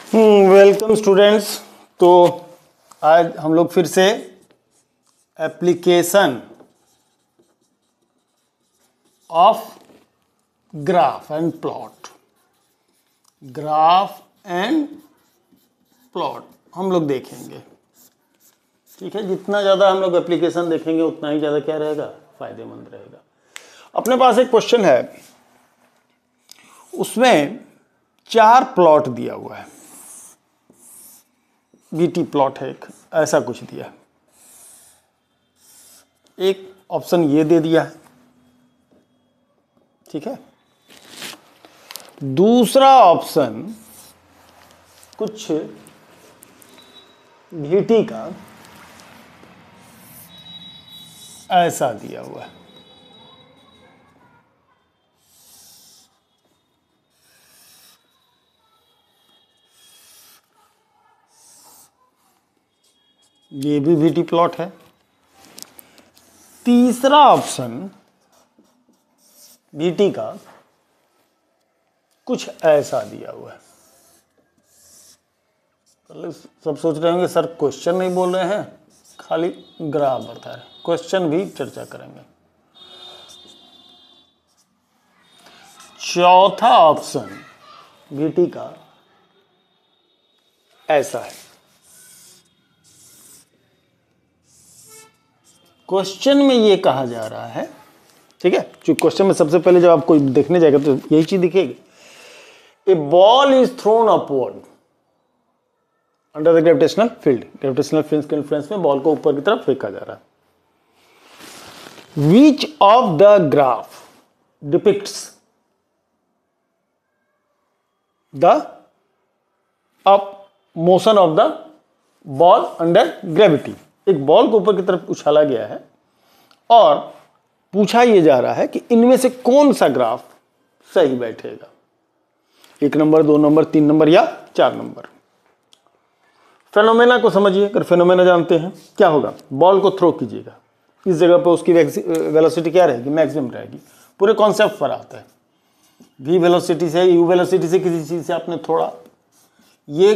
Welcome students. तो आज हम लोग फिर से application of graph and plot हम लोग देखेंगे। ठीक है, जितना ज़्यादा हम लोग एप्लीकेशन देखेंगे उतना ही ज़्यादा क्या रहेगा, फायदेमंद रहेगा। अपने पास एक क्वेश्चन है, उसमें 4 प्लॉट दिया हुआ है, बीटी प्लॉट है, एक ऐसा कुछ दिया है। एक ऑप्शन ये दे दिया है, ठीक है। दूसरा ऑप्शन कुछ बीटी का ऐसा दिया हुआ है। ये भी बीटी प्लॉट है। तीसरा ऑप्शन बीटी का कुछ ऐसा दिया हुआ है। सब सोच रहे होंगे सर क्वेश्चन नहीं बोल रहे हैं, खाली ग्राफ बता रहे। क्वेश्चन भी चर्चा करेंगे। चौथा ऑप्शन बीटी का ऐसा है। क्वेश्चन में ये कहा जा रहा है, ठीक है, जो क्वेश्चन में सबसे पहले जब आपको देखने जाएगा तो यही चीज दिखेगी। A ball is thrown upward under the gravitational field. Gravitational field के इन्फ्लुएंस में बॉल को ऊपर की तरफ फेंका जा रहा है। Which of the graph depicts the up motion of the ball under gravity. एक बॉल को ऊपर की तरफ उछाला गया है और पूछा यह जा रहा है कि इनमें से कौन सा ग्राफ सही बैठेगा, 1 नंबर, 2 नंबर, 3 नंबर या 4 नंबर। फेनोमेना को समझिए। अगर फेनोमेना जानते हैं क्या होगा, बॉल को थ्रो कीजिएगा, इस जगह पर उसकी वेलोसिटी क्या रहेगी, मैक्सिमम रहेगी। पूरे कॉन्सेप्ट पर आता है। वी वेलोसिटी से, यू वेलोसिटी से, किसी चीज से आपने थोड़ा, ये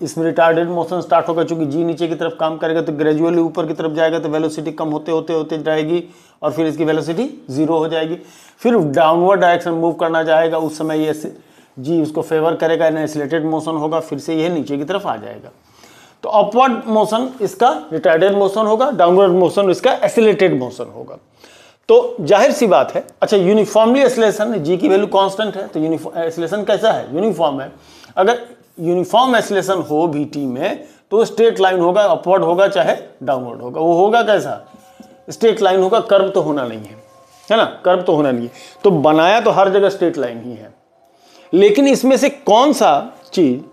इसमें रिटार्डेड मोशन स्टार्ट होगा। चूंकि जी नीचे की तरफ काम करेगा तो ग्रेजुअली ऊपर की तरफ जाएगा, तो वेलोसिटी कम होते होते होते जाएगी और फिर इसकी वेलोसिटी 0 हो जाएगी। फिर डाउनवर्ड डायरेक्शन मूव करना जाएगा, उस समय ये जी उसको फेवर करेगा, एक्सीलरेटेड मोशन होगा, फिर से यह नीचे की तरफ आ जाएगा। तो अपवर्ड मोशन इसका रिटार्डेड मोशन होगा, डाउनवर्ड मोशन इसका एक्सीलरेटेड मोशन होगा। तो जाहिर सी बात है। अच्छा, यूनिफॉर्मली एक्सीलरेशन, जी की वैल्यू कांस्टेंट है तो एक्सीलरेशन कैसा है, यूनिफॉर्म है। अगर यूनिफॉर्म एक्सीलरेशन हो बीटी में तो स्ट्रेट लाइन होगा, अपवर्ड होगा चाहे डाउनवर्ड होगा। वो होगा कैसा, स्ट्रेट लाइन होगा, कर्व तो होना नहीं है ना, कर्व तो होना नहीं है। तो बनाया तो हर जगह स्ट्रेट लाइन ही है, लेकिन इसमें से कौन सा चीज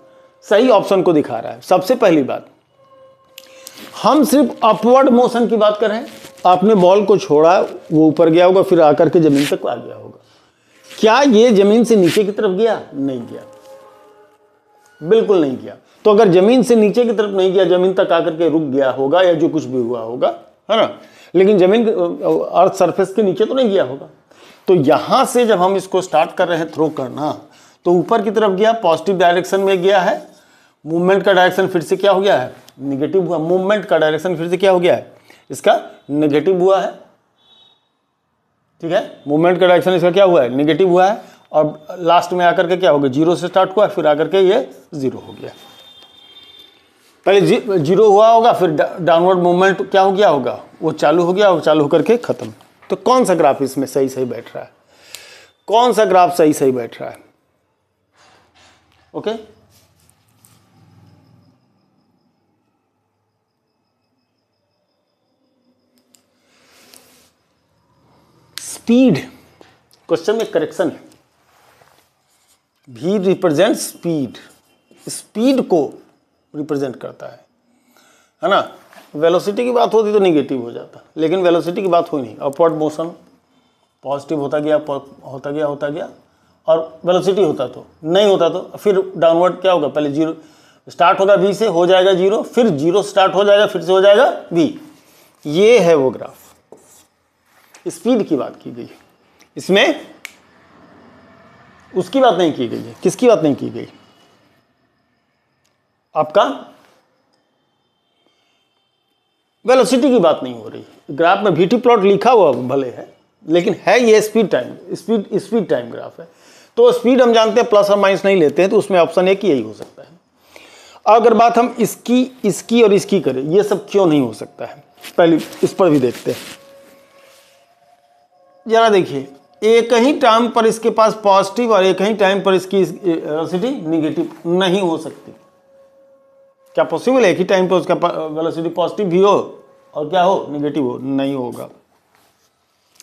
सही ऑप्शन को दिखा रहा है। सबसे पहली बात, हम सिर्फ अपवर्ड मोशन की बात कर रहे हैं। आपने बॉल को छोड़ा, वो ऊपर गया होगा, फिर आकर के जमीन तक आ गया होगा। क्या ये जमीन से नीचे की तरफ गया, नहीं गया, बिल्कुल नहीं गया। तो अगर जमीन से नीचे की तरफ नहीं गया, जमीन तक आकर के रुक गया होगा या जो कुछ भी हुआ होगा, है ना, लेकिन जमीन अर्थ सरफेस के नीचे तो नहीं गया होगा। तो यहां से जब हम इसको स्टार्ट कर रहे हैं थ्रो करना, तो ऊपर की तरफ गया, पॉजिटिव डायरेक्शन में गया है। मूवमेंट का डायरेक्शन फिर से क्या हो गया है, निगेटिव हुआ। मूवमेंट का डायरेक्शन फिर से क्या हो गया है, इसका निगेटिव हुआ है। ठीक है, मूवमेंट का डायरेक्शन इसका क्या हुआ है, निगेटिव हुआ है। और लास्ट में आकर के क्या हो गया, 0 से स्टार्ट हुआ, फिर आकर के ये 0 हो गया। पहले 0 हुआ होगा, फिर डाउनवर्ड मूवमेंट क्या हो गया होगा, वो चालू हो गया और चालू होकर के खत्म। तो कौन सा ग्राफ इसमें सही सही बैठ रहा है, कौन सा ग्राफ सही सही बैठ रहा है। ओके, स्पीड, क्वेश्चन में करेक्शन है। भी रिप्रेजेंट स्पीड, स्पीड को रिप्रेजेंट करता है ना। वेलोसिटी की बात होती तो निगेटिव हो जाता, लेकिन वेलोसिटी की बात हुई नहीं। अपवर्ड मोशन पॉजिटिव होता गया होता गया होता गया, और वेलोसिटी होता तो नहीं होता तो फिर डाउनवर्ड क्या होगा, पहले 0 स्टार्ट होगा, v से हो जाएगा 0, फिर 0 स्टार्ट हो जाएगा, फिर से हो जाएगा v। ये है वो ग्राफ। स्पीड की बात की गई, इसमें उसकी बात नहीं की गई है। किसकी बात नहीं की गई, आपका वेलोसिटी की बात नहीं हो रही। ग्राफ में वीटी प्लॉट लिखा हुआ भले है, लेकिन है ये स्पीड टाइम ग्राफ है। तो स्पीड हम जानते हैं प्लस और माइनस नहीं लेते हैं, तो उसमें ऑप्शन एक यही हो सकता है। अगर बात हम इसकी और इसकी करें, ये सब क्यों नहीं हो सकता है, पहले इस पर भी देखते हैं। जरा देखिए, एक ही टाइम पर इसके पास पॉजिटिव और एक ही टाइम पर इसकी वेलोसिटी निगेटिव नहीं हो सकती। क्या पॉसिबल है एक ही टाइम पर उसका वेलोसिटी पॉजिटिव भी हो और क्या हो, निगेटिव हो? नहीं होगा।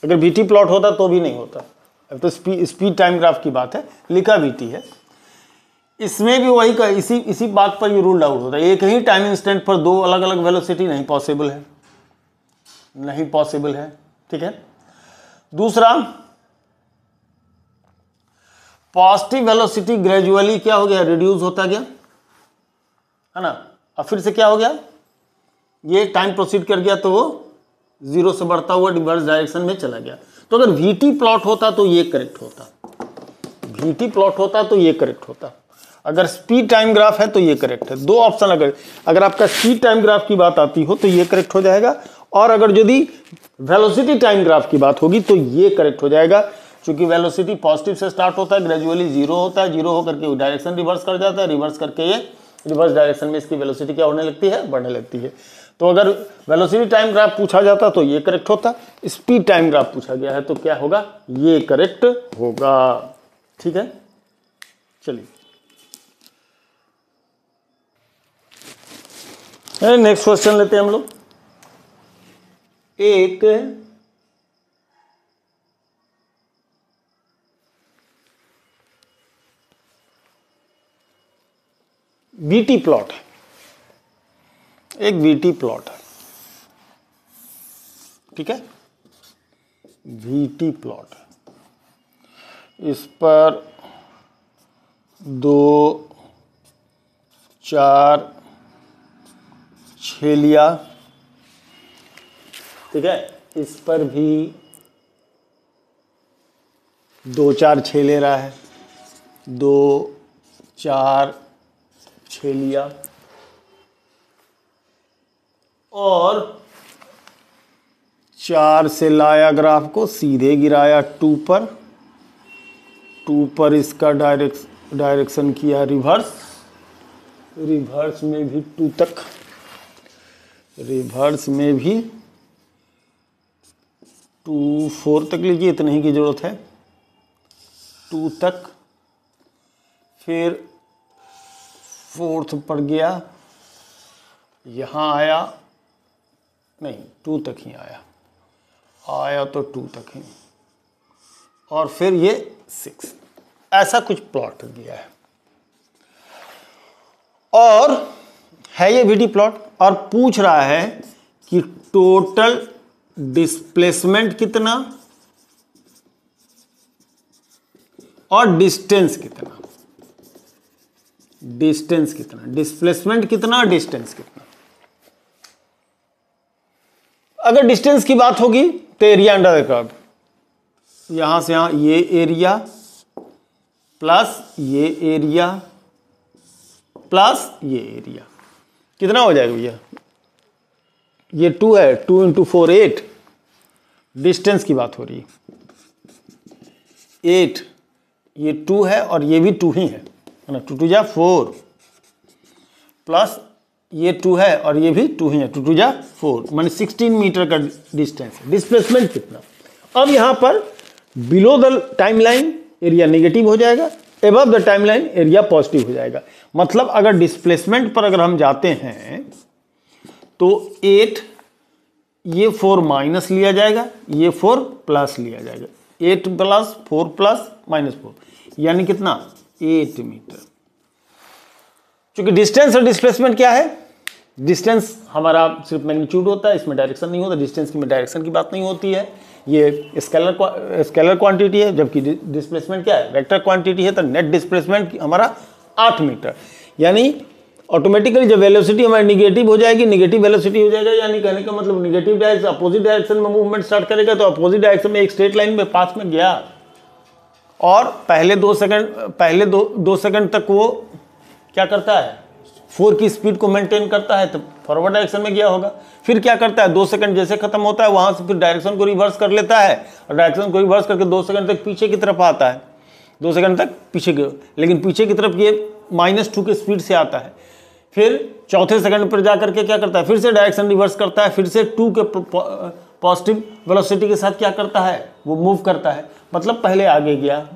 अगर वीटी प्लॉट होता तो भी नहीं होता। अब तो स्पीड टाइम ग्राफ की बात है, लिखा वीटी है। इसमें भी वही का इसी बात पर ये रूल आउट होता है। एक ही टाइम इंस्टेंट पर दो अलग अलग वेलोसिटी नहीं पॉसिबल है, नहीं पॉसिबल है। ठीक है। दूसरा, पॉजिटिव वेलोसिटी ग्रेजुअली क्या हो गया, रिड्यूस होता गया, है ना। अब फिर से क्या हो गया, ये टाइम प्रोसीड कर गया तो वो जीरो से बढ़ता हुआ रिवर्स डायरेक्शन में चला गया। तो अगर वीटी प्लॉट होता तो ये करेक्ट होता, वीटी प्लॉट होता तो ये करेक्ट होता। अगर स्पीड टाइम ग्राफ है तो ये करेक्ट है। दो ऑप्शन, अगर आपका स्पीड टाइम ग्राफ की बात आती हो तो ये करेक्ट हो जाएगा, और अगर यदि वेलोसिटी टाइम ग्राफ की बात होगी तो ये करेक्ट हो जाएगा। क्योंकि वेलोसिटी पॉजिटिव से स्टार्ट होता है, ग्रेजुअली जीरो होता है, जीरो होकर के डायरेक्शन रिवर्स कर जाता है, रिवर्स करके ये रिवर्स डायरेक्शन में इसकी वेलोसिटी क्या होने लगती है, बढ़ने लगती है। तो अगर वेलोसिटी टाइम ग्राफ पूछा जाता तो ये करेक्ट होता, स्पीड टाइम ग्राफ पूछा गया है तो क्या होगा, ये करेक्ट होगा। ठीक है, चलिए नेक्स्ट क्वेश्चन लेते हैं हम लोग। एक वीटी प्लॉट है, एक वीटी प्लॉट है। ठीक है, वीटी प्लॉट है। इस पर 2, 4 छेलिया, ठीक है, इस पर भी 2, 4 छेले रहा है, 2, 4 छेलिया, और 4 से लाया ग्राफ को सीधे गिराया 2 पर, 2 पर इसका डायरेक्शन किया रिवर्स, रिवर्स में भी 2 तक, रिवर्स में भी 2, 4 तक लीजिए, इतने ही की जरूरत है, 2 तक, फिर 4th पर गया, यहाँ आया, नहीं 2 तक ही आया तो 2 तक ही, और फिर ये 6, ऐसा कुछ प्लॉट गया है। और है ये वीटी प्लॉट, और पूछ रहा है कि टोटल डिस्प्लेसमेंट कितना और डिस्टेंस कितना, डिस्प्लेसमेंट कितना और डिस्टेंस कितना। अगर डिस्टेंस की बात होगी तो एरिया अंडर द कर्व, यहां से यहां ये एरिया प्लस ये एरिया प्लस ये एरिया कितना हो जाएगा भैया, ये 2 है, 2 × 4 8, डिस्टेंस की बात हो रही है 8, ये 2 है और ये भी 2 ही है ना, 2 2 जा 4, प्लस ये 2 है और ये भी 2 ही है, 2 2 जा 4, माने 16 मीटर का डिस्टेंस है। डिस्प्लेसमेंट कितना, अब यहां पर below the time line area negative हो जाएगा, above the time line area positive हो जाएगा। मतलब अगर डिस्प्लेसमेंट पर अगर हम जाते हैं तो 8, ये 4 माइनस लिया जाएगा, ये 4 प्लस लिया जाएगा, 8 प्लस 4 प्लस माइनस 4, यानी कितना 8 मीटर। क्योंकि डिस्टेंस और डिस्प्लेसमेंट क्या है, डिस्टेंस हमारा सिर्फ मैग्नीट्यूड होता है, इसमें डायरेक्शन नहीं होता, डिस्टेंस की में डायरेक्शन की बात नहीं होती है, ये स्केलर क्वांटिटी है, जबकि डिस्प्लेसमेंट क्या है, वेक्टर क्वांटिटी है। तो नेट डिस्प्लेसमेंट हमारा 8 मीटर, यानी ऑटोमेटिकली जब वेलोसिटी हमारी निगेटिव हो जाएगी, निगेटिव वेलोसिटी हो जाएगा, यानी कहने का मतलब निगेटिव डायरेक्शन, अपोजिट डायरेक्शन में मूवमेंट स्टार्ट करेगा, तो अपोजिट डायरेक्शन में एक स्ट्रेट लाइन में पास में गया, और पहले 2 सेकंड तक वो क्या करता है, 4 की स्पीड को मेंटेन करता है तो फॉरवर्ड डायरेक्शन में गया होगा। फिर क्या करता है, 2 सेकंड जैसे खत्म होता है वहां से फिर डायरेक्शन को रिवर्स कर लेता है और डायरेक्शन को रिवर्स करके 2 सेकंड तक पीछे की तरफ आता है, 2 सेकंड तक पीछे की, लेकिन पीछे की तरफ ये -2 की स्पीड से आता है। फिर चौथे सेकंड पर जाकर के क्या करता है, फिर से डायरेक्शन रिवर्स करता है, फिर से 2 के पॉजिटिव वेलोसिटी के साथ क्या करता है, वो मूव करता है। मतलब पहले आगे गया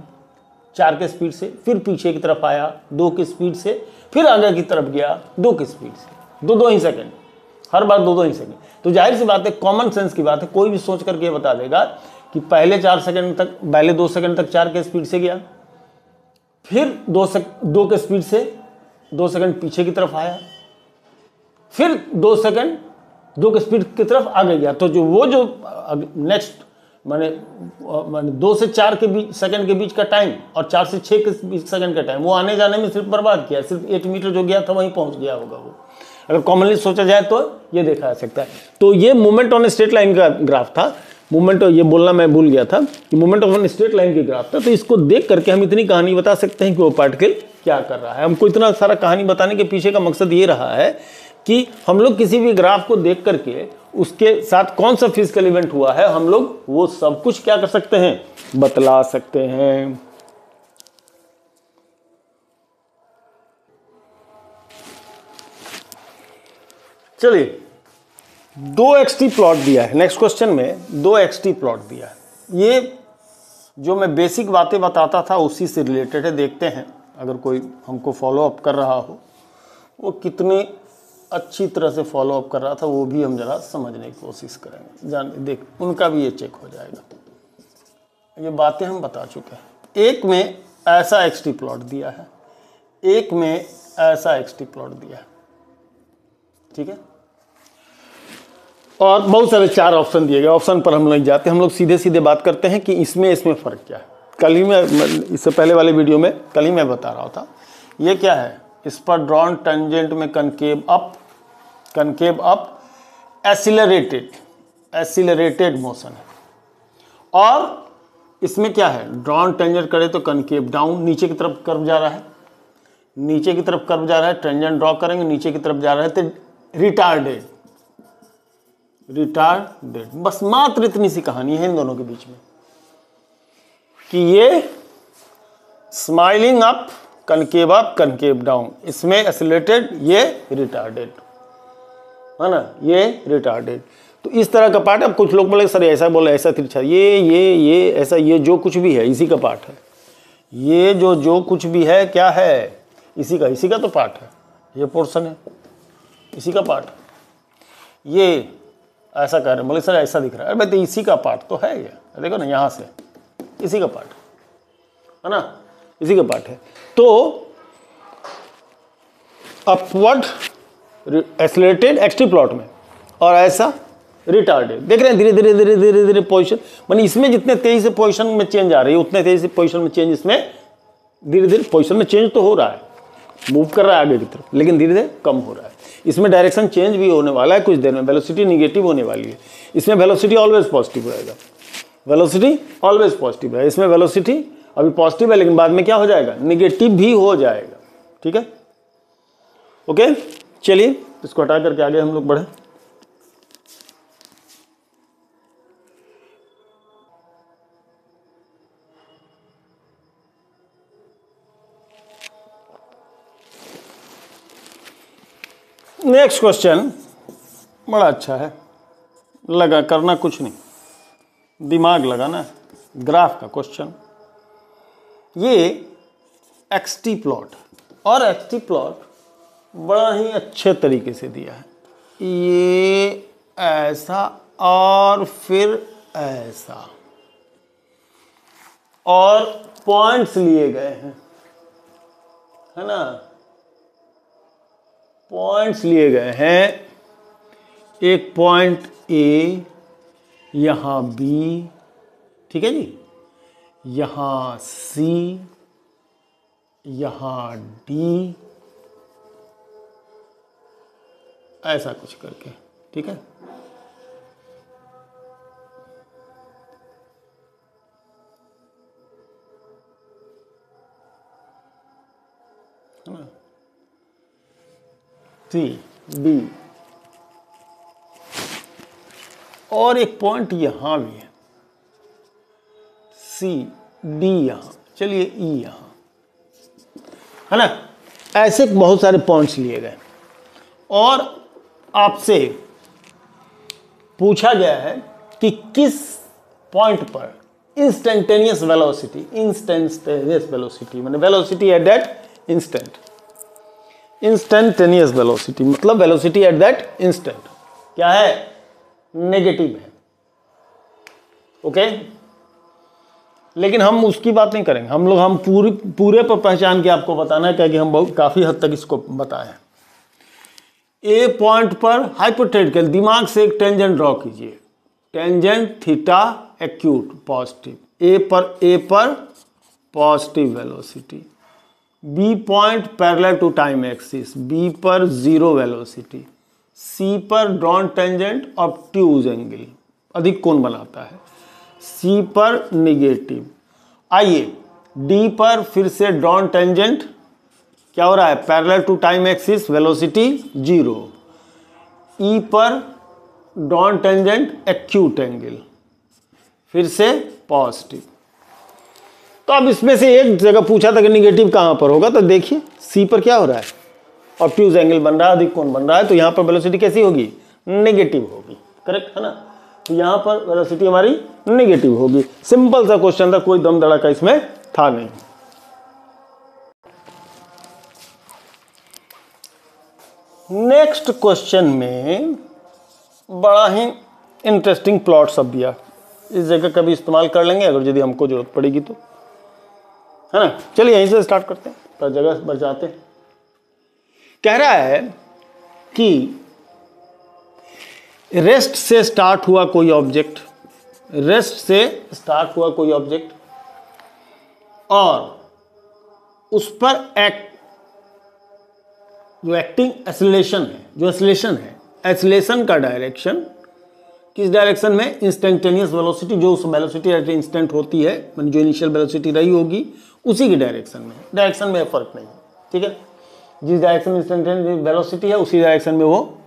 4 के स्पीड से, फिर पीछे की तरफ आया 2 की स्पीड से, फिर आगे की तरफ गया 2 की स्पीड से, 2-2 ही सेकंड, हर बार 2-2 ही सेकंड। तो जाहिर सी बात है, कॉमन सेंस की बात है, कोई भी सोच करके बता देगा कि पहले 4 सेकंड तक, पहले 2 सेकंड तक 4 के स्पीड से गया, फिर 2 के स्पीड से 2 सेकंड पीछे की तरफ आया, फिर 2 सेकंड 2 के स्पीड की तरफ आगे गया। तो जो नेक्स्ट माने 2 से 4 के बीच सेकंड के बीच का टाइम और 4 से 6 के बीच सेकंड का टाइम वो आने जाने में सिर्फ बर्बाद किया, सिर्फ 8 मीटर जो गया था वहीं पहुंच गया होगा वो। अगर कॉमनली सोचा जाए तो ये देखा जा सकता है। तो ये मूवमेंट ऑन स्ट्रेट लाइन का ग्राफ था, मूवमेंट, ये बोलना मैं भूल गया था कि मूवमेंट ऑन स्ट्रेट लाइन की ग्राफ था। तो इसको देख करके हम इतनी कहानी बता सकते हैं कि वो पार्टिकल क्या कर रहा है। हमको इतना सारा कहानी बताने के पीछे का मकसद ये रहा है कि हम लोग किसी भी ग्राफ को देख करके उसके साथ कौन सा फिजिकल इवेंट हुआ है, हम लोग वो सब कुछ क्या कर सकते हैं, बतला सकते हैं। चलिए, 2xt प्लॉट दिया है नेक्स्ट क्वेश्चन में, 2xt प्लॉट दिया है। ये जो मैं बेसिक बातें बताता था उसी से रिलेटेड है। देखते हैं अगर कोई हमको फॉलो अप कर रहा हो, वो कितनी अच्छी तरह से फॉलो अप कर रहा था वो भी हम जरा समझने की कोशिश करेंगे। जान देख, उनका भी ये चेक हो जाएगा। ये बातें हम बता चुके हैं। एक में ऐसा एक्सटी प्लॉट दिया है, एक में ऐसा एक्सटी प्लॉट दिया है, ठीक है। और बहुत सारे 4 ऑप्शन दिए गए। ऑप्शन पर हम नहीं जाते, हम लोग सीधे सीधे बात करते हैं कि इसमें फ़र्क क्या है। कल ही मैं इससे पहले वाले वीडियो में कल ही मैं बता रहा था, ये क्या है, इस पर ड्रॉन टेंजेंट में कनकेव अप एसिलरेटेड मोशन है। और इसमें क्या है, ड्रॉन टेंजेंट करे तो कनकेव डाउन, नीचे की तरफ कर्व जा रहा है, नीचे की तरफ कर्व जा रहा है, टेंजेंट ड्रॉ करेंगे नीचे की तरफ जा रहा है तो रिटार्डेड। बस मात्र इतनी सी कहानी है इन दोनों के बीच में कि ये स्माइलिंग अप, कनकेव डाउन, इसमें एसिलेटेड, ये रिटार्डेड है ना, ये रिटार्डेड। तो इस तरह का पार्ट। अब कुछ लोग बोले सर ऐसा बोले, ऐसा तिरछा, ये ऐसा, ये जो कुछ भी है इसी का पार्ट है। ये जो कुछ भी है क्या है, इसी का तो पार्ट है, ये पोर्शन है इसी का पार्ट है। ये ऐसा कह रहे हैं, बोले सर ऐसा दिख रहा है, भाई तो इसी का पार्ट तो है ये, देखो ना यहाँ से इसी का पार्ट है ना, इसी का पार्ट है। तो अपवर्ड एक्सेलरेटेड एक्सटी प्लॉट में और ऐसा रिटार्डेड, देख रहे हैं धीरे धीरे पोजीशन, मानी इसमें जितने तेजी से पोजीशन में चेंज आ रही है उतने तेजी से पोजीशन में चेंज, इसमें धीरे धीरे पोजीशन में चेंज तो हो रहा है, मूव कर रहा है आगे की तरफ, लेकिन धीरे धीरे कम हो रहा है। इसमें डायरेक्शन चेंज भी होने वाला है कुछ देर में, वेलोसिटी निगेटिव होने वाली है। इसमें वेलोसिटी ऑलवेज पॉजिटिव रहेगा, वेलोसिटी ऑलवेज पॉजिटिव है। इसमें वेलोसिटी अभी पॉजिटिव है लेकिन बाद में क्या हो जाएगा, निगेटिव भी हो जाएगा, ठीक है। ओके, चलिए इसको हटा करके आगे हम लोग बढ़े। नेक्स्ट क्वेश्चन बड़ा अच्छा है, लगा करना कुछ नहीं, दिमाग लगाना है। ग्राफ का क्वेश्चन, ये एक्सटी प्लॉट, और एक्सटी प्लॉट बड़ा ही अच्छे तरीके से दिया है। ये ऐसा और फिर ऐसा, और पॉइंट्स लिए गए हैं, है ना, पॉइंट्स लिए गए हैं। एक पॉइंट ए, यहां बी, ठीक है जी, यहां सी, यहां डी, ऐसा कुछ करके, ठीक है। सी डी, और एक पॉइंट यहां भी है, सी डी यहां, चलिए ई यहां, है ना। ऐसे बहुत सारे पॉइंट्स लिए गए और आपसे पूछा गया है कि किस पॉइंट पर इंस्टेंटेनियस वेलोसिटी माने velocity at that instant, instantaneous velocity मतलब वेलोसिटी एट दैट इंस्टेंट क्या है, नेगेटिव है। ओके, लेकिन हम उसकी बात नहीं करेंगे, हम पूरे पर पहचान के आपको बताना है, क्योंकि हम बहुत काफी हद तक इसको बताए हैं। ए पॉइंट पर हाइपोथेटिकल दिमाग से एक टेंजेंट ड्रॉ कीजिए, tangent theta acute positive, A पर positive velocity, B point parallel to time axis, B पर जीरो वेलोसिटी, सी पर ड्रॉन टेंजेंट ऑब्ट्यूज एंगल अधिक कोण बनाता है, सी पर निगेटिव। आइए डी पर फिर से ड्रॉन टेंजेंट क्या हो रहा है, parallel to time axis, velocity zero, E पर ड्रॉन टेंजेंट एक्यूट एंगल फिर से पॉजिटिव। तो अब इसमें से एक जगह पूछा था कि निगेटिव कहां पर होगा, तो देखिए सी पर क्या हो रहा है, ऑब्ट्यूज एंगल बन रहा है, अधिक कोण बन रहा है, तो यहां पर वेलोसिटी कैसी होगी, नेगेटिव होगी, करेक्ट है ना। तो यहां पर वेलोसिटी हमारी नेगेटिव होगी। सिंपल सा क्वेश्चन था, कोई दम धड़ाका इसमें था नहीं। नेक्स्ट क्वेश्चन में बड़ा ही इंटरेस्टिंग प्लॉट सब दिया, इस जगह कभी इस्तेमाल कर लेंगे अगर यदि हमको जरूरत पड़ेगी तो, है ना। चलिए यहीं से स्टार्ट करते हैं, पर जगह बचाते हैं। कह रहा है कि रेस्ट से स्टार्ट हुआ कोई ऑब्जेक्ट, रेस्ट से स्टार्ट हुआ कोई ऑब्जेक्ट और उस पर जो एक्टिंग एसिलेशन है, जो एसिलेशन है, एसिलेशन का डायरेक्शन किस डायरेक्शन में, इंस्टेंटेनियस वेलोसिटी, जो उस वेलोसिटी एट इंस्टेंट होती है, मतलब जो इनिशियल वेलोसिटी रही होगी उसी की डायरेक्शन में, डायरेक्शन में फर्क नहीं है, ठीक है। जिस डायरेक्शन में इंस्टेंटेनियस वेलोसिटी है उसी डायरेक्शन में वो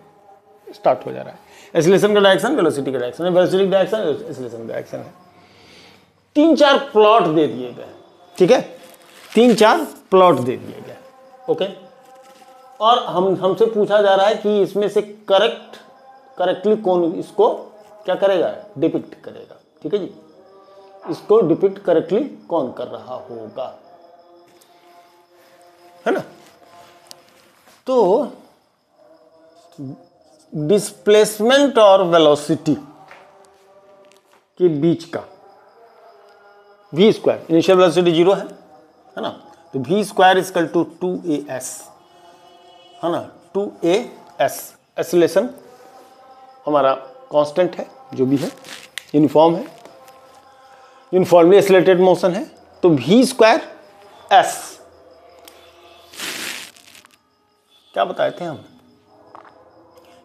स्टार्ट हो जा रहा है। एसिलेशन का डायरेक्शन वेलोसिटी का डायरेक्शन है, वेलोसिटी का डायरेक्शन एसिलेशन का डायरेक्शन है। 3-4 प्लॉट दे दिए गए, ठीक है, 3-4 प्लॉट दे दिए गए, ओके। और हमसे पूछा जा रहा है कि इसमें से करेक्टली कौन इसको क्या करेगा, डिपिक्ट करेगा, ठीक है जी। इसको डिपिक्ट करेक्टली कौन कर रहा होगा, है ना। तो डिस्प्लेसमेंट और वेलोसिटी के बीच का v स्क्वायर, इनिशियल वेलोसिटी 0 है ना, तो v square equal to 2as, है ना, 2as एसिलेशन हमारा कांस्टेंट है, जो भी है यूनिफॉर्म है, यूनिफॉर्मली एसिलेटेड मोशन है, तो v स्क्वायर s क्या बताए थे हम,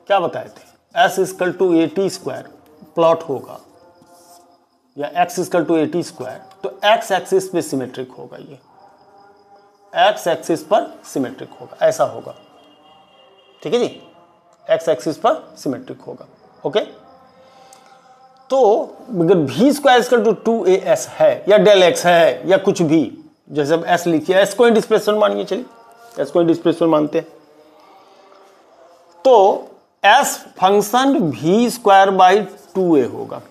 क्या बताए थे, s equal to at square plot होगा या x equal to at square, तो x एक्सिस पे सिमेट्रिक होगा, ये x एक्सिस पर सिमेट्रिक होगा, ऐसा होगा, ठीक है जी, x एक्सिस पर सिमेट्रिक होगा, ओके। तो अगर v square equal to 2as है या डेल x है या कुछ भी, जैसे अब s लिखिए, s को डिस्प्लेसमेंट मानिए, चलिए s को डिस्प्लेसमेंट मानते हैं, तो s function v square by 2a होगा।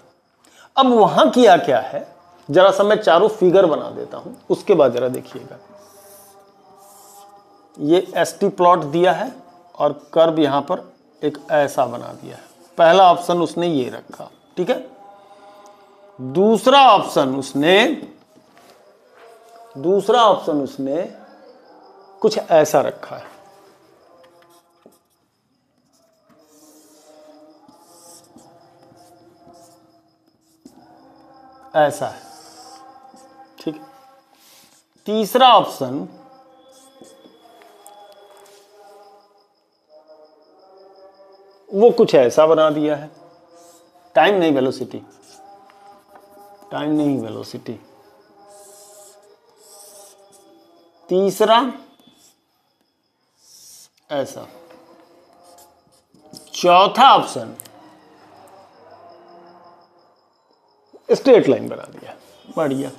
अब वहां किया क्या है, जरा सा मैं चारों फिगर बना देता हूं, उसके बाद जरा देखिएगा। ये st प्लॉट दिया है और कर्व यहां पर एक ऐसा बना दिया है, पहला ऑप्शन उसने ये रखा, ठीक है। दूसरा ऑप्शन उसने कुछ ऐसा रखा है, ऐसा है, ठीक है। तीसरा ऑप्शन वो कुछ ऐसा बना दिया है, टाइम नहीं वेलोसिटी, टाइम नहीं वेलोसिटी। तीसरा ऐसा, चौथा ऑप्शन स्ट्रेट लाइन बना दिया, बढ़िया।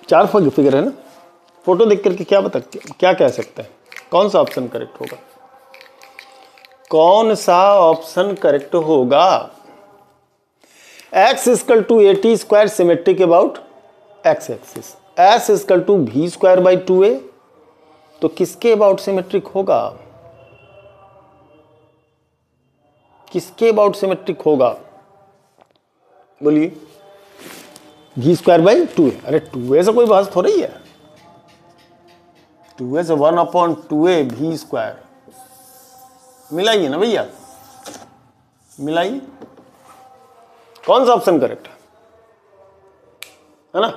चार फिगर है ना, फोटो देख करके क्या कह सकते हैं, कौन सा ऑप्शन करेक्ट होगा, कौन सा ऑप्शन करेक्ट होगा। x equal to 80 square symmetric about x axis, s equal to v square by 2a, तो किसके अबाउट सिमेट्रिक होगा, किसके अबाउट सिमेट्रिक होगा, बोलिए। v स्क्वायर बाई 2a, अरे 2a से कोई बहस थोड़ी है, 2a से 1/2a v स्क्वायर, मिलाइए ना भैया, मिलाइए, कौन सा ऑप्शन करेक्ट है ना।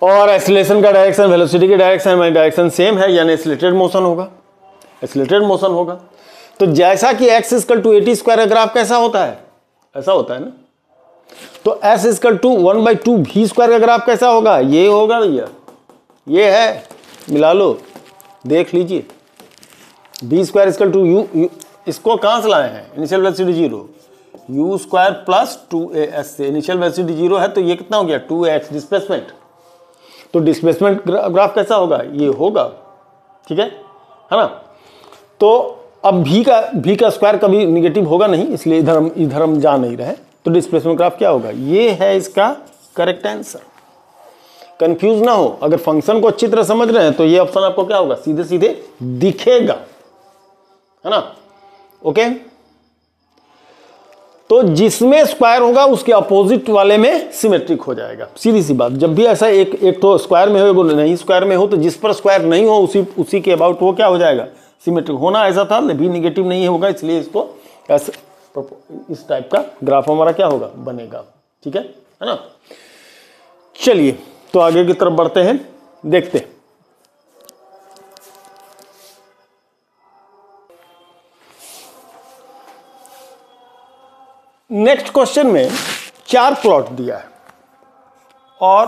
और एक्सीलरेशन का डायरेक्शन वेलोसिटी के डायरेक्शन सेम है, यानी एक्सीलरेटेड मोशन होगा, एक्सीलरेटेड मोशन होगा। तो जैसा कि x equal to 80 square graph कैसा होता है, ऐसा होता है ना, तो s equal to 1/2 v square का ग्राफ कैसा होगा, ये होगा भैया, ये है, मिला लो, देख लीजिए। v square equal to u, इसको कहां से लाए हैं, initial velocity 0, u square plus 2as से, इनिशियल वेलोसिटी 0 है तो ये कितना हो गया 2x डिस्प्लेसमेंट, तो डिस्प्लेसमेंट ग्राफ कैसा होगा, ये होगा, ठीक है ना। तो अब v का स्क्वायर कभी निगेटिव होगा नहीं, इसलिए इधर हम जा नहीं रहे, तो डिस्प्लेसमेंट ग्राफ क्या होगा, ये है इसका करेक्ट आंसर। कंफ्यूज ना हो, अगर फंक्शन को अच्छी तरह समझ रहे हैं तो ये ऑप्शन आपको क्या होगा, सीधे सीधे दिखेगा, है ना, ओके। तो जिसमें स्क्वायर होगा उसके अपोजिट वाले में सिमेट्रिक हो जाएगा, सीधी सी बात। जब भी ऐसा एक तो स्क्वायर में हो, नहीं स्क्वायर में हो, तो जिस पर स्क्वायर नहीं हो उसी के अबाउट वो क्या हो जाएगा, सिमेट्रिक होना ऐसा था, भी निगेटिव नहीं होगा, इसलिए इसको ऐसे इस टाइप का ग्राफ हमारा क्या होगा, बनेगा, ठीक है ना। चलिए तो आगे की तरफ बढ़ते हैं, देखते हैं। नेक्स्ट क्वेश्चन में 4 प्लॉट दिया है और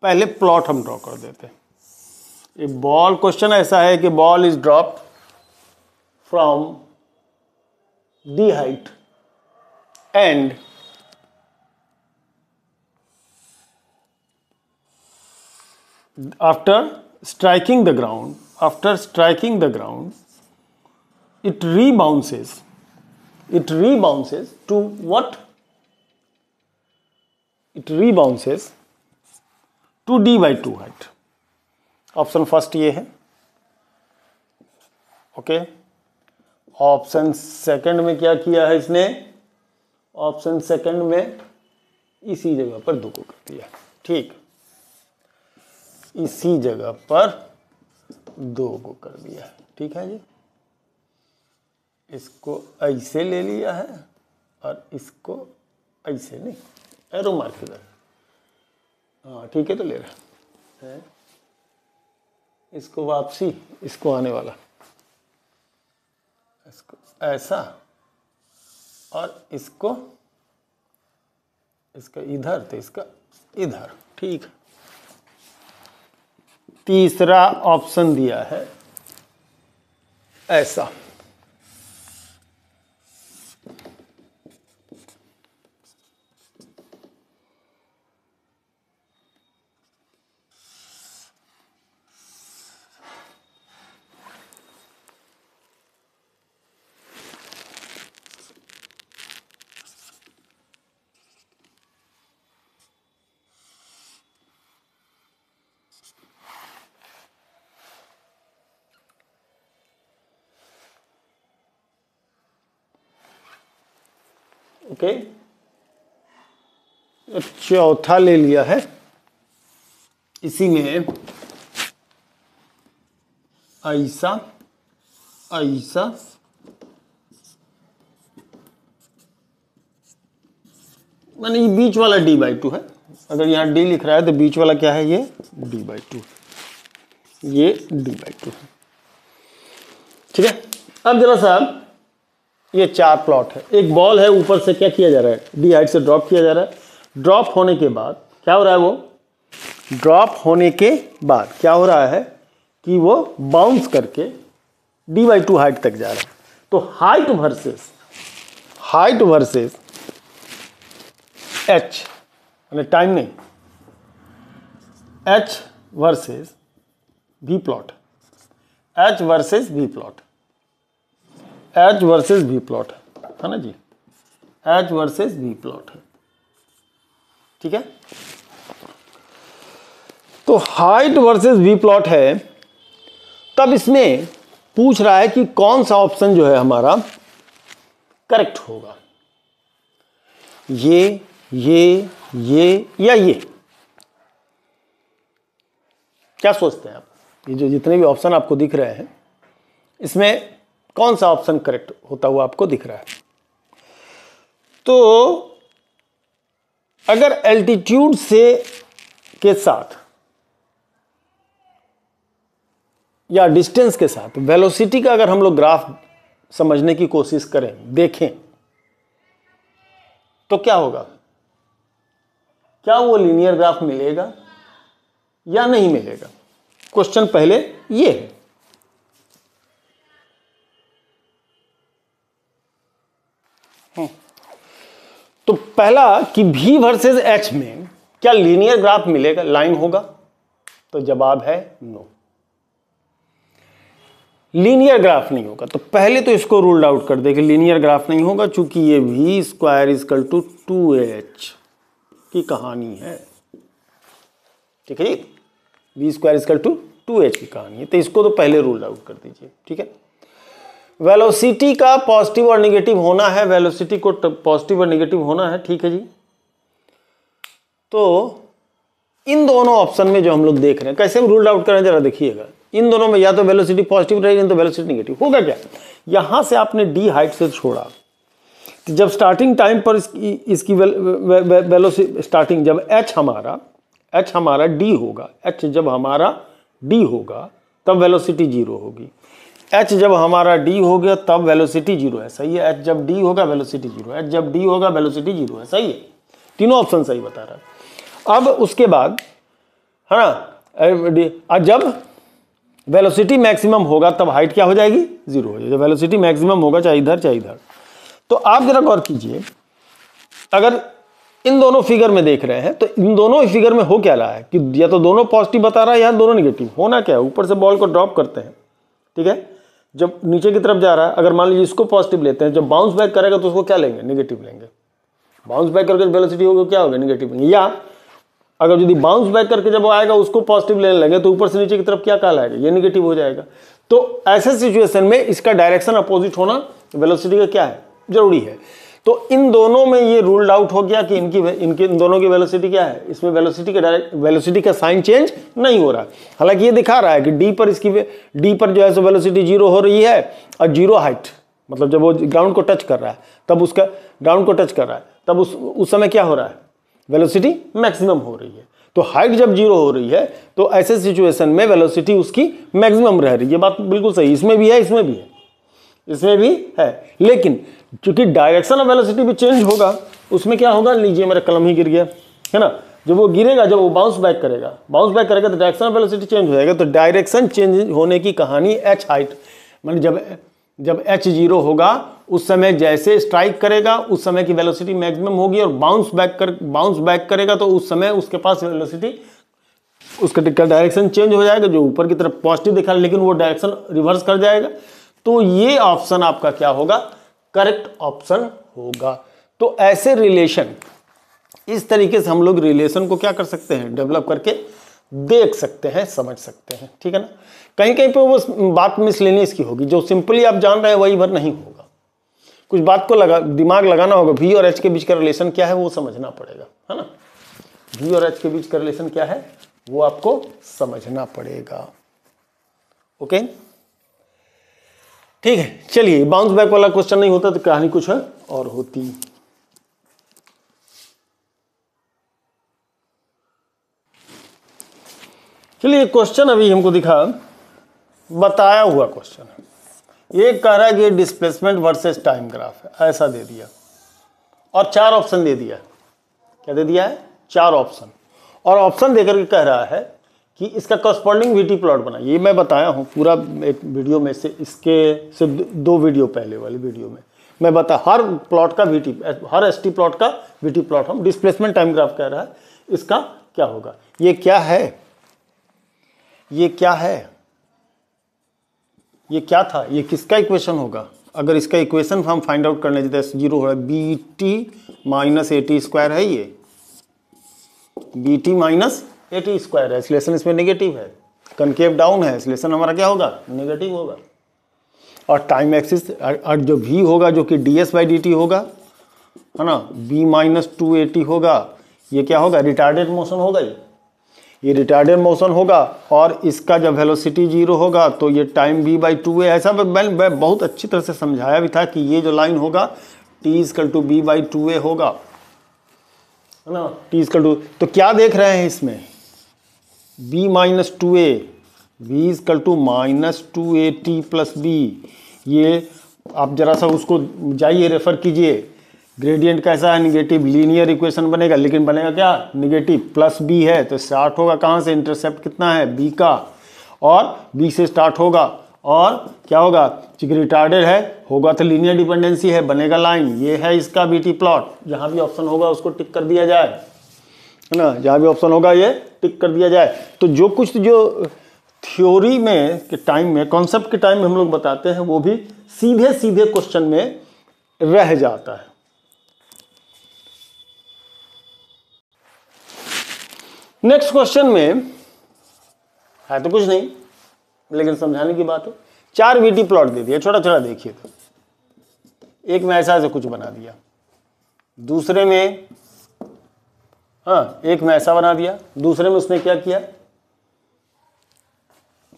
पहले प्लॉट हम ड्रॉ कर देते हैं। ये बॉल क्वेश्चन ऐसा है कि ball is dropped from D height and after striking the ground, it rebounces to what? It rebounces to d/2 height. Option first ये है, ओके। ऑप्शन सेकंड में क्या किया है इसने, ऑप्शन सेकंड में इसी जगह पर 2 को कर दिया, ठीक, इसी जगह पर 2 को कर दिया, ठीक है जी। इसको ऐसे ले लिया है और इसको ऐसे, नहीं एरो मार के, हाँ ठीक है, तो ले रहा है, इसको वापसी, इसको आने वाला, इसको ऐसा, और इसको, इसका इधर, तो इसका इधर, ठीक। तीसरा ऑप्शन दिया है ऐसा, ओके। चौथा ले लिया है, इसी में ऐसा ऐसा, माने ये बीच वाला d/2 है, अगर यहाँ d लिख रहा है तो बीच वाला क्या है, ये d/2, ये d/2 है, ठीक है। अब जरा साहब ये 4 प्लॉट है, एक बॉल है, ऊपर से क्या किया जा रहा है, डी हाइट से ड्रॉप किया जा रहा है, ड्रॉप होने के बाद क्या हो रहा है, वो ड्रॉप होने के बाद क्या हो रहा है कि वो बाउंस करके d/2 हाइट तक जा रहा है। तो हाइट वर्सेस h, यानी टाइम नहीं, h versus v plot, h versus v plot है ना जी, h वर्सेस v प्लॉट है, ठीक है। तो हाइट वर्सेस v प्लॉट है, तब इसमें पूछ रहा है कि कौन सा ऑप्शन जो है हमारा करेक्ट होगा, ये या ये। क्या सोचते हैं आप? ये जो जितने भी ऑप्शन आपको दिख रहे हैं इसमें कौन सा ऑप्शन करेक्ट होता हुआ आपको दिख रहा है? तो अगर एल्टीट्यूड से के साथ या डिस्टेंस के साथ वेलोसिटी का अगर हम लोग ग्राफ समझने की कोशिश करें, देखें, तो क्या होगा? क्या वो लीनियर ग्राफ मिलेगा या नहीं मिलेगा? क्वेश्चन पहले ये है। तो पहला कि v वर्सेस h में क्या लीनियर ग्राफ मिलेगा, लाइन होगा? तो जवाब है नो, लीनियर ग्राफ नहीं होगा। तो पहले तो इसको रूल्ड आउट कर दे कि लीनियर ग्राफ नहीं होगा, चूंकि ये v square equal to 2h की कहानी है, ठीक है जी, v square equal to 2h की कहानी है। तो इसको तो पहले रूल्ड आउट कर दीजिए, ठीक है। वेलोसिटी का पॉजिटिव और नेगेटिव होना है, वेलोसिटी को पॉजिटिव और नेगेटिव होना है, ठीक है जी। तो इन दोनों ऑप्शन में जो हम लोग देख रहे हैं, कैसे हम रूल्ड आउट करें जरा देखिएगा। इन दोनों में या तो वेलोसिटी पॉजिटिव रहेगी, तो वेलोसिटी नेगेटिव होगा। क्या यहां से आपने d हाइट से छोड़ा, तो जब स्टार्टिंग टाइम पर इसकी वेलोसिटी स्टार्टिंग, जब h हमारा d होगा, h जब हमारा d होगा तब वेलोसिटी 0 होगी, h जब हमारा d हो गया तब वेलोसिटी 0 है, सही है। h जब d होगा वेलोसिटी 0, h जब d होगा वेलोसिटी 0 है, सही है। तीनों ऑप्शन सही बता रहा है। अब उसके बाद है ना, जब वेलोसिटी मैक्सिमम होगा तब हाइट क्या हो जाएगी? 0 हो जाएगी। जब वेलोसिटी मैक्सिमम होगा, चाहे इधर चाहे इधर। तो आप जरा गौर कीजिए, अगर इन दोनों फिगर में देख रहे हैं तो इन दोनों फिगर में हो क्या रहा है कि या तो दोनों पॉजिटिव बता रहा है या दोनों नेगेटिव। होना क्या है, ऊपर से बॉल को ड्रॉप करते हैं, ठीक है, जब नीचे की तरफ जा रहा है, अगर मान लीजिए इसको पॉजिटिव लेते हैं, जब बाउंस बैक करेगा तो उसको क्या लेंगे? नेगेटिव लेंगे। बाउंस बैक करके वेलोसिटी होगी क्या होगा? नेगेटिव लेंगे। या अगर यदि बाउंस बैक करके जब आएगा उसको पॉजिटिव लेने लगे तो ऊपर से नीचे की तरफ क्या काल आएगा? ये नेगेटिव हो जाएगा। तो ऐसे सिचुएशन में इसका डायरेक्शन अपोजिट होना वेलोसिटी का क्या है? जरूरी है। तो इन दोनों में ये रूल्ड आउट हो गया कि इन दोनों की वेलोसिटी क्या है? इसमें वेलोसिटी का साइन चेंज नहीं हो रहा। हालांकि ये दिखा रहा है कि डी पर जो है सो वेलोसिटी 0 हो रही है, और 0 हाइट, मतलब जब वो ग्राउंड को टच कर रहा है तब उसका ग्राउंड को टच कर रहा है तब उस समय क्या हो रहा है? वेलोसिटी मैक्सिमम हो रही है। तो हाइट जब 0 हो रही है तो ऐसे सिचुएशन में वेलोसिटी उसकी मैक्सिमम रह रही है। ये बात बिल्कुल सही, इसमें भी है, इसमें भी है। लेकिन चूंकि डायरेक्शन ऑफ वेलोसिटी भी चेंज होगा, उसमें क्या होगा? लीजिए मेरा कलम ही गिर गया है ना। जब वो गिरेगा, जब वो बाउंस बैक करेगा तो डायरेक्शन ऑफ वेलोसिटी चेंज हो जाएगा। तो डायरेक्शन चेंज होने की कहानी h हाइट, मतलब जब h 0 होगा उस समय जैसे स्ट्राइक करेगा उस समय की वेलोसिटी मैक्सिमम होगी, और बाउंस बैक करेगा तो उस समय उसके पास वेलोसिटी, उसका डायरेक्शन चेंज हो जाएगा। जो ऊपर की तरफ पॉजिटिव दिखा लेकिन वो डायरेक्शन रिवर्स कर जाएगा। तो ये ऑप्शन आपका क्या होगा? करेक्ट ऑप्शन होगा। तो ऐसे रिलेशन, इस तरीके से हम लोग रिलेशन को क्या कर सकते हैं? डेवलप करके देख सकते हैं, समझ सकते हैं, ठीक है ना। कहीं कहीं पे वो बात मिसलेनियस की होगी, जो सिंपली आप जान रहे हैं वही भर नहीं होगा। कुछ बात को दिमाग लगाना होगा। v और h के बीच का रिलेशन क्या है वो समझना पड़ेगा, है ना। v और h के बीच का रिलेशन क्या है वो आपको समझना पड़ेगा। ओके, ठीक है। चलिए, बाउंस बैक वाला क्वेश्चन नहीं होता तो कहानी कुछ है और होती। चलिए, क्वेश्चन अभी हमको दिखा, बताया हुआ क्वेश्चन है। ये कह रहा है कि डिस्प्लेसमेंट वर्सेस टाइम ग्राफ है, ऐसा दे दिया और 4 ऑप्शन दे दिया। क्या दे दिया है? 4 ऑप्शन। और ऑप्शन देकर के कह रहा है कि इसका कॉरस्पॉन्डिंग वीटी प्लॉट बनाइए। ये मैं बताया हूँ पूरा एक वीडियो में से, इसके से 2 वीडियो पहले वाली वीडियो में मैं बता, हर प्लॉट का वीटी, हर एसटी प्लॉट का वीटी प्लॉट हम डिस्प्लेसमेंट टाइम ग्राफ कह रहा है, इसका क्या होगा। ये क्या है, ये क्या है, ये क्या था, ये किसका इक्वेशन होगा। अगर इसका इक्वेशन हम फाइंड आउट करने जाते हैं, 0 हो रहा है, B T minus A T square है, ये B T minus A T square है, एक्सलेशन इसमें नेगेटिव है, कनकेव डाउन है, एक्सलेशन हमारा क्या होगा, नेगेटिव होगा। और टाइम एक्सिस और जो v होगा जो कि ds बाई डी टी होगा, है ना, b माइनस 280 होगा, ये क्या होगा, रिटार्डेड मोशन होगा, ये रिटार्डेड मोशन होगा। और इसका जब वेलोसिटी 0 होगा तो ये टाइम v बाई 2a, ऐसा मैं बहुत अच्छी तरह से समझाया भी था कि ये जो लाइन होगा t equal to b by 2a होगा, है ना, t इक्वल टू, तो क्या देख रहे हैं इसमें, b minus 2a, v equal to minus 2at plus b। ये आप जरा सा उसको जाइए रेफर कीजिए, ग्रेडियंट कैसा है, निगेटिव, लीनियर इक्वेशन बनेगा, लेकिन बनेगा क्या, निगेटिव, प्लस b है तो स्टार्ट होगा कहाँ से, इंटरसेप्ट कितना है b का, और b से स्टार्ट होगा, और क्या होगा, चूंकि रिटार्डेड है होगा तो लीनियर डिपेंडेंसी है, बनेगा लाइन। ये है इसका बीटी प्लॉट, जहाँ भी ऑप्शन होगा उसको टिक कर दिया जाए, है ना, जहाँ भी ऑप्शन होगा ये टिक कर दिया जाए। तो जो कुछ जो थ्योरी में के टाइम में, कॉन्सेप्ट के टाइम में हम लोग बताते हैं, वो भी सीधे सीधे क्वेश्चन में रह जाता है। नेक्स्ट क्वेश्चन में है तो कुछ नहीं, लेकिन समझाने की बात है। 4 वीटी प्लॉट दे दिया, छोटा छोटा देखिए, तो एक में ऐसा कुछ बना दिया, दूसरे में, हाँ, एक में ऐसा बना दिया, दूसरे में उसने क्या किया,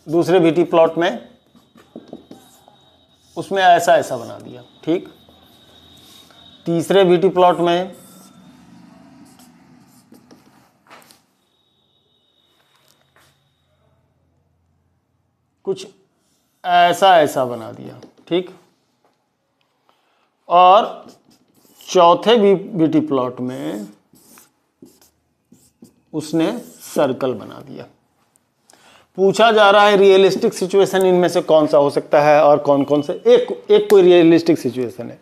दूसरे वीटी प्लॉट में उसमें ऐसा ऐसा बना दिया, ठीक। तीसरे वीटी प्लॉट में कुछ ऐसा ऐसा बना दिया, ठीक। और चौथे वीटी प्लॉट में उसने सर्कल बना दिया। पूछा जा रहा है रियलिस्टिक सिचुएशन इनमें से कौन सा हो सकता है, और कौन कौन से, एक कोई रियलिस्टिक सिचुएशन है।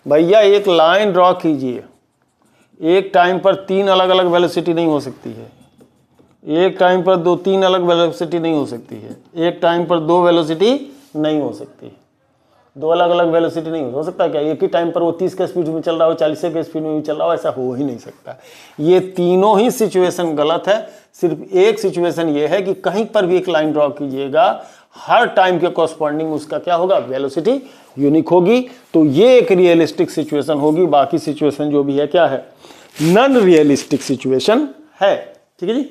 भैया एक लाइन ड्रॉ कीजिए, एक टाइम पर 3 अलग अलग वेलोसिटी नहीं हो सकती है, एक टाइम पर 2-3 अलग वेलोसिटी नहीं हो सकती है, एक टाइम पर 2 वेलोसिटी नहीं हो सकती, 2 अलग अलग वेलोसिटी नहीं हो सकता। क्या एक ही टाइम पर वो 30 के स्पीड में चल रहा हो, 40 के स्पीड में भी चल रहा हो, ऐसा हो ही नहीं सकता। ये तीनों ही सिचुएशन गलत है। सिर्फ एक सिचुएशन ये है कि कहीं पर भी एक लाइन ड्रॉ कीजिएगा, हर टाइम के कॉरस्पॉन्डिंग उसका क्या होगा, वेलोसिटी यूनिक होगी। तो ये एक रियलिस्टिक सिचुएशन होगी, बाकी सिचुएशन जो भी है क्या है, नॉन रियलिस्टिक सिचुएशन है, ठीक है जी।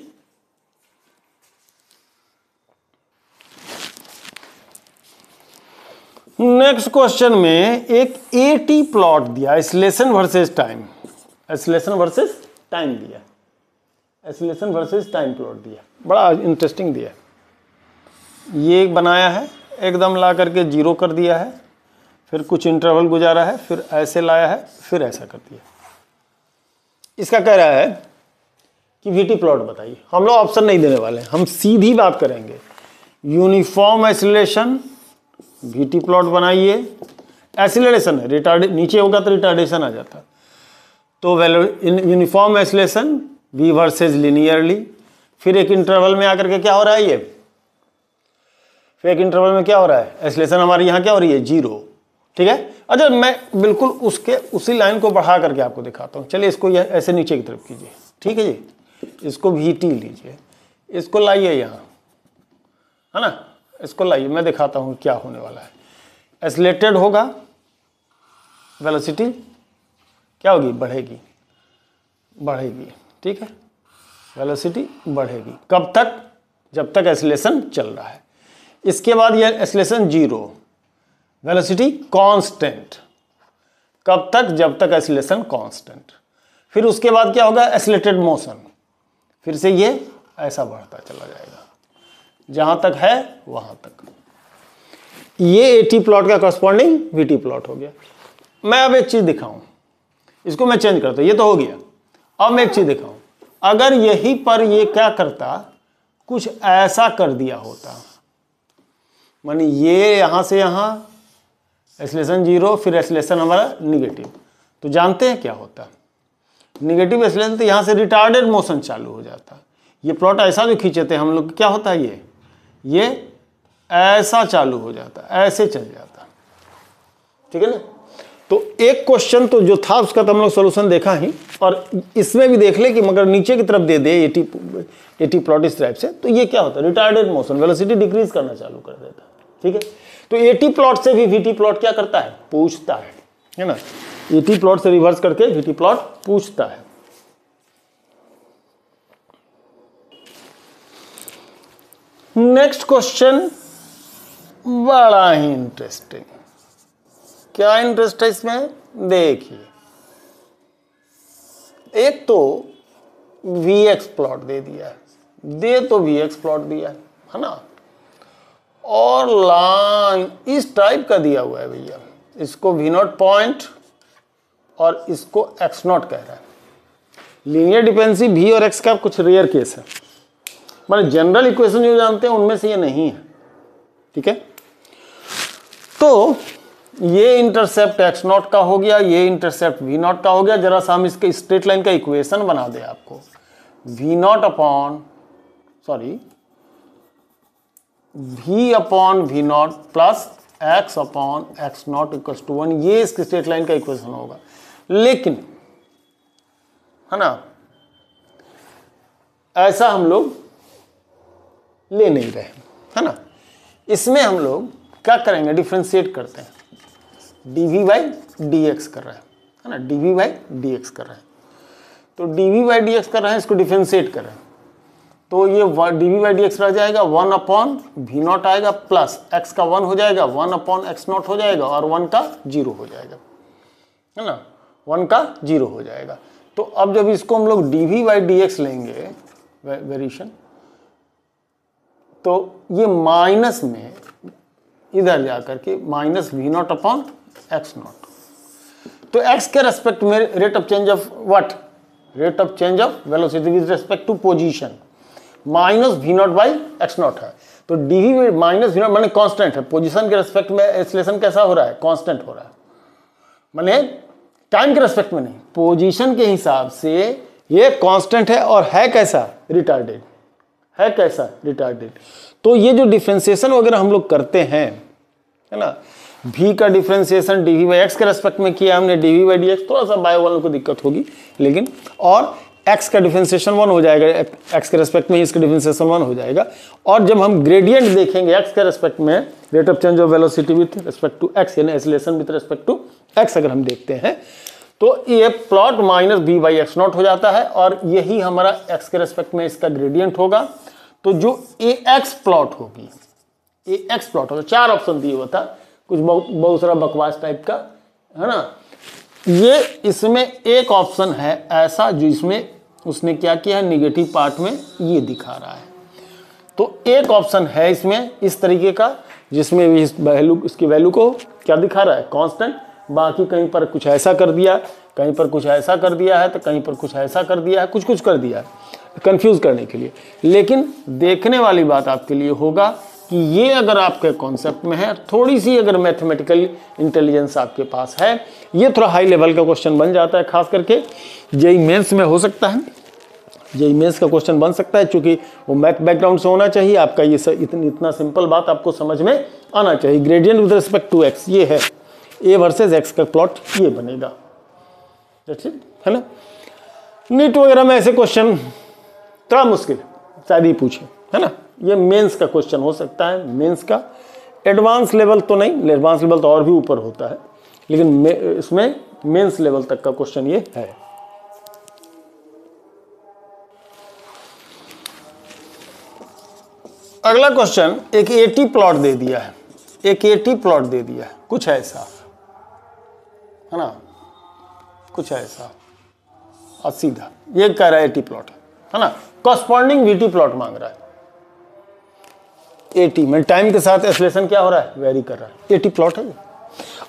नेक्स्ट क्वेश्चन में एक एटी प्लॉट दिया, acceleration versus time, acceleration versus time दिया, एक्सीलरेशन वर्सेस टाइम प्लॉट दिया, बड़ा इंटरेस्टिंग दिया। ये बनाया है, एकदम ला करके 0 कर दिया है, फिर कुछ इंटरवल गुजारा है, फिर ऐसे लाया है, फिर ऐसा कर दिया। इसका कह रहा है कि वीटी प्लॉट बताइए। हम लोग ऑप्शन नहीं देने वाले, हम सीधी बात करेंगे। यूनिफॉर्म एक्सीलरेशन, वीटी प्लॉट बनाइए, एक्सीलरेशन है, रिटार्ड नीचे होगा तो रिटार्डेशन आ जाता, तो uniform acceleration v versus linearly, फिर एक इंटरवल में आकर के क्या हो रहा है, ये फिर एक इंटरवल में क्या हो रहा है, एक्सीलरेशन हमारी यहाँ क्या हो रही है, 0, ठीक है। अच्छा, मैं बिल्कुल उसी लाइन को बढ़ा करके आपको दिखाता हूँ। चलिए इसको ऐसे नीचे की तरफ कीजिए, ठीक है जी। इसको वीटी लीजिए, इसको लाइए यहाँ, है ना, इसको लाइए, मैं दिखाता हूँ क्या होने वाला है। एक्सीलरेटेड होगा, वेलोसिटी क्या होगी, बढ़ेगी, बढ़ेगी, ठीक है, वेलोसिटी बढ़ेगी। कब तक, जब तक एक्सीलरेशन चल रहा है। इसके बाद ये एक्सीलरेशन 0, वेलोसिटी कांस्टेंट, कब तक, जब तक एक्सीलरेशन कांस्टेंट। फिर उसके बाद क्या होगा, एक्सीलरेटेड मोशन, फिर से ये ऐसा बढ़ता चला जाएगा, जहां तक है वहां तक। ये एटी प्लॉट का कॉरस्पॉन्डिंग वीटी प्लॉट हो गया। मैं अब एक चीज दिखाऊं, इसको मैं चेंज करता हूं, ये तो हो गया। अब मैं एक चीज दिखाऊं, अगर यही पर ये क्या करता, कुछ ऐसा कर दिया होता, माने ये यहां से यहां एक्सेलरेशन 0, फिर एक्सेलरेशन हमारा निगेटिव, तो जानते हैं क्या होता, निगेटिव एक्सेलरेशन तो यहां से रिटार्डेड मोशन चालू हो जाता। ये प्लॉट ऐसा जो खींचे थे हम लोग, क्या होता है ये ऐसा चालू हो जाता, ऐसे चल जाता, ठीक है ना। तो एक क्वेश्चन तो जो था उसका तो हम लोग सोल्यूशन देखा ही, और इसमें भी देख ले कि मगर नीचे की तरफ दे दे 80 प्लॉट इस टाइप से, तो ये क्या होता है, रिटार्डेड मोशन, वेलोसिटी डिक्रीज करना चालू कर देता, ठीक है। तो 80 प्लॉट से भी VT प्लॉट क्या करता है, पूछता है ना, 80 प्लॉट से रिवर्स करके VT प्लॉट पूछता है। नेक्स्ट क्वेश्चन बड़ा ही इंटरेस्टिंग, क्या इंटरेस्ट है इसमें, देखिए एक तो Vx प्लॉट दे दिया है, तो Vx प्लॉट दिया है ना, और लाइन इस टाइप का दिया हुआ है भैया, इसको V0 पॉइंट और इसको X0 कह रहा है। लीनियर डिपेंडेंसी V और X का कुछ रेयर केस है, माने जनरल इक्वेशन जो जानते हैं उनमें से ये नहीं है, ठीक है। तो ये इंटरसेप्ट X0 का हो गया, ये इंटरसेप्ट V0 का हो गया। जरा सा हम इसके स्ट्रेट लाइन का इक्वेशन बना दे आपको, V upon V0 plus X upon X0 equal to 1, ये इसके स्ट्रेट लाइन का इक्वेशन होगा। लेकिन है ना, ऐसा हम लोग ले नहीं रहे, है ना। इसमें हम लोग क्या करेंगे, डिफ्रेंशिएट करते हैं, dv बाई dx कर रहे हैं, है ना, dv बाई dx कर रहे हैं। तो dv बाई dx कर रहे हैं, इसको डिफ्रेंशिएट कर रहे हैं, तो ये dv बाई dx रह जाएगा, 1 अपॉन V0 आएगा, प्लस x का 1 हो जाएगा, 1 अपॉन x0 हो जाएगा, और 1 का 0 हो जाएगा, है ना, 1 का 0 हो जाएगा। तो अब जब इसको हम लोग dv बाई dx लेंगे वेरिएशन, तो ये माइनस में इधर जाकर के माइनस V0 अपॉन x0, तो x के रेस्पेक्ट में rate of change of what, rate of change of velocity with respect to position minus V0 by x0 है। तो dv माइनस V0 माने कांस्टेंट है, पोजीशन के रेस्पेक्ट में एक्सेलरेशन कैसा हो रहा है, कांस्टेंट हो रहा है, माने टाइम के रेस्पेक्ट में नहीं, पोजीशन के हिसाब से ये कांस्टेंट है, और है कैसा, रिटार्डेड है, कैसा, रिटार्डेड। तो ये जो डिफरेंशिएशन वगैरह हम लोग करते हैं, है ना, v का डिफरेंशिएशन dv बाई x के रेस्पेक्ट में किया हमने, dv बाई dx, थोड़ा सा बायो वालों को दिक्कत होगी, लेकिन और x का डिफरेंशिएशन 1 हो जाएगा, x के रेस्पेक्ट में इसका डिफरेंशिएशन 1 हो जाएगा। और जब हम ग्रेडियंट देखेंगे x के रेस्पेक्ट में, rate of change of velocity with respect to x, यानी acceleration with respect to x अगर हम देखते हैं, तो ये plot minus v by x0 हो जाता है, और यही हमारा x के रेस्पेक्ट में इसका ग्रेडियंट होगा। तो जो ax प्लॉट होगी, ax प्लॉट होगा, 4 ऑप्शन दिए हुआ था, कुछ बहुत सारा बकवास टाइप का, है ना। ये इसमें एक ऑप्शन है ऐसा जो इसमें उसने क्या किया है, निगेटिव पार्ट में ये दिखा रहा है। तो एक ऑप्शन है इसमें इस तरीके का, जिसमें भी इस वैल्यू, इसकी वैल्यू को क्या दिखा रहा है, कांस्टेंट, बाकी कहीं पर कुछ ऐसा कर दिया, कहीं पर कुछ ऐसा कर दिया है, तो कहीं पर कुछ ऐसा कर दिया है, कुछ कर दिया है कंफ्यूज करने के लिए। लेकिन देखने वाली बात आपके लिए होगा कि ये अगर आपके कॉन्सेप्ट में है, थोड़ी सी अगर मैथमेटिकल इंटेलिजेंस आपके पास है, ये थोड़ा हाई लेवल का क्वेश्चन बन जाता है, खास करके जेईई मेंस में हो सकता है, जेईई मेंस का क्वेश्चन बन सकता है, क्योंकि वो मैथ बैकग्राउंड से होना चाहिए आपका। ये इतना सिंपल बात आपको समझ में आना चाहिए। Gradient with respect to X ये है, ए वर्सेज एक्स का प्लॉट ये बनेगा, है ना। नीट वगैरह में ऐसे क्वेश्चन थोड़ा मुश्किल शायद ही पूछे, है ना। ये मेंस का क्वेश्चन हो सकता है, मेंस का। एडवांस लेवल तो नहीं, एडवांस लेवल तो और भी ऊपर होता है, लेकिन इसमें मेंस लेवल तक का क्वेश्चन ये है। अगला क्वेश्चन, एक 80 प्लॉट दे दिया है, एक 80 प्लॉट दे दिया है, कुछ ऐसा, है ना, कुछ ऐसा, और सीधा ये कह रहा है 80 प्लॉट है ना, कॉरस्पॉन्डिंग वीटी प्लॉट मांग रहा है। 80 में टाइम के साथ एक्सेलरेशन क्या हो रहा है, वेरी कर रहा है, 80 प्लॉट है।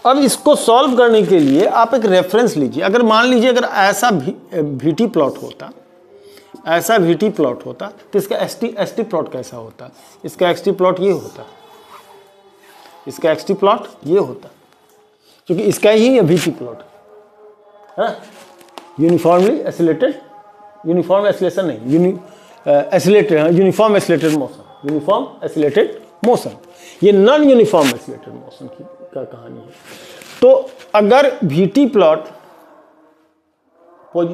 अब इसको सॉल्व करने के लिए आप एक रेफरेंस लीजिए। अगर मान लीजिए अगर ऐसा वीटी प्लॉट होता, ऐसा वीटी प्लॉट होता तो इसका एसटी प्लॉट कैसा होता? इसका एक्सटी प्लॉट ये होता, इसका एक्सटी प्लॉट ये होता, क्योंकि इसका ही वीटी प्लॉट है, यूनिफॉर्मली एसिलेटेड, यूनिफॉर्म एसिलेशन नहीं, accelerated, uniform accelerated motion, uniform accelerated motion. ये नॉन यूनिफॉर्म एसिलेटेड मोशन की का कहानी है। तो अगर VT plot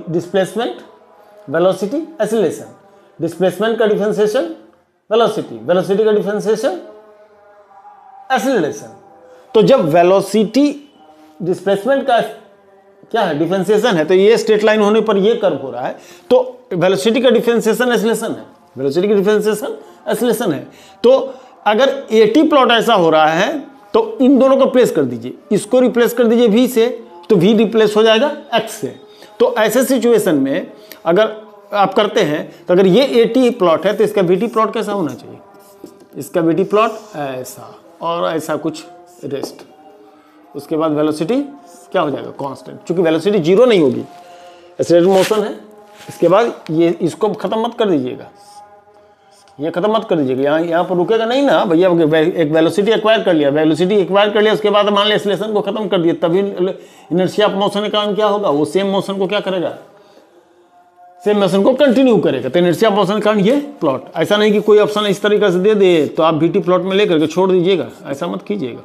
displacement, velocity, acceleration, displacement का डिफरेंशिएशन वेलोसिटी, वेलोसिटी का डिफरेंशिएशन एसिलेशन। तो जब वेलोसिटी डिस्प्लेसमेंट का क्या है, डिफरेंशिएशन है, तो ये स्ट्रेट लाइन होने पर ये कर्व हो रहा है, तो वेलोसिटी का डिफरेंशिएशन एसिलेशन है, वेलोसिटी की डिफरेंशिएशन एसिलेशन है। तो अगर एटी प्लॉट ऐसा हो रहा है तो इन दोनों को प्लेस कर दीजिए, इसको रिप्लेस कर दीजिए v से, तो v रिप्लेस हो जाएगा x से। तो ऐसे सिचुएशन में अगर आप करते हैं तो अगर ये एटी प्लॉट है तो इसका vt प्लॉट कैसा होना चाहिए, इसका vt प्लॉट ऐसा और ऐसा कुछ रेस्ट, उसके बाद वेलोसिटी क्या हो जाएगा, कांस्टेंट, क्योंकि वेलोसिटी जीरो नहीं होगी, एक्सेलरेटेड मोशन है। इसके बाद ये इसको खत्म मत कर दीजिएगा, ये खत्म मत कर दीजिएगा, यहाँ पर रुकेगा नहीं ना भैया। एक वेलोसिटी एक्वायर कर लिया, वेलोसिटी एक्वायर कर लिया, उसके बाद मान लिया एक्सेलरेशन को खत्म कर दिया, तभी इनर्शिया ऑफ मोशन के कारण क्या होगा, वो सेम मोशन को क्या करेगा, सेम मोशन को कंटिन्यू करेगा। तो इनर्शिया ऑफ मोशन के कारण ये प्लॉट, ऐसा नहीं कि कोई ऑप्शन इस तरीके से दे दे तो आप वीटी प्लॉट में लेकर के छोड़ दीजिएगा, ऐसा मत कीजिएगा,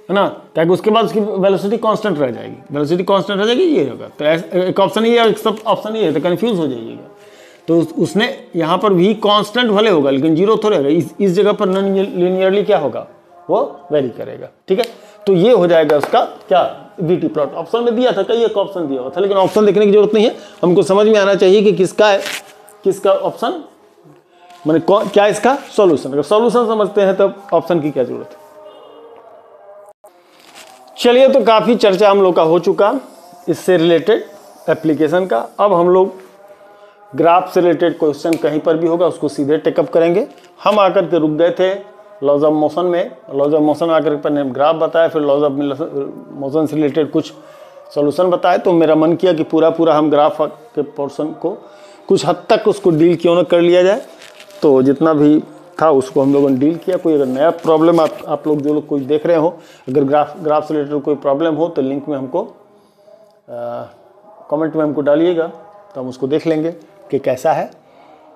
है ना, ताकि उसके बाद उसकी वेलोसिटी कांस्टेंट रह जाएगी, वेलोसिटी कांस्टेंट रह जाएगी, ये होगा। तो एक ऑप्शन ये है, एक सब ऑप्शन ये है, तो कंफ्यूज हो जाइएगा। तो उसने यहाँ पर भी कांस्टेंट भले होगा लेकिन जीरो थोड़े होगा, इस जगह पर नॉन लीनियरली क्या होगा, वो वेरी करेगा, ठीक है। तो ये हो जाएगा उसका क्या, वीटी प्लॉट। ऑप्शन में दिया था, कई एक ऑप्शन दिया हुआ था, लेकिन ऑप्शन देखने की जरूरत नहीं है, हमको समझ में आना चाहिए कि किसका है, किसका ऑप्शन, मैंने क्या इसका सॉल्यूशन। अगर सॉल्यूशन समझते हैं तब ऑप्शन की क्या जरूरत है। चलिए, तो काफ़ी चर्चा हम लोग का हो चुका इससे रिलेटेड एप्लीकेशन का। अब हम लोग ग्राफ से रिलेटेड क्वेश्चन कहीं पर भी होगा उसको सीधे टेकअप करेंगे। हम आकर के रुक गए थे लॉज ऑफ मोशन में, लॉज ऑफ मोशन आकर के मैंने ग्राफ बताया, फिर लॉज ऑफ मोशन से रिलेटेड कुछ सॉल्यूशन बताए। तो मेरा मन किया कि पूरा हम ग्राफ के पोर्शन को कुछ हद तक उसको डील क्यों ना कर लिया जाए। तो जितना भी था उसको हम लोगों ने डील किया। कोई अगर नया प्रॉब्लम आप लोग जो लोग कोई देख रहे हो, अगर ग्राफ से रिलेटेड कोई प्रॉब्लम हो तो लिंक में हमको कमेंट में हमको डालिएगा, तो हम उसको देख लेंगे कि कैसा है।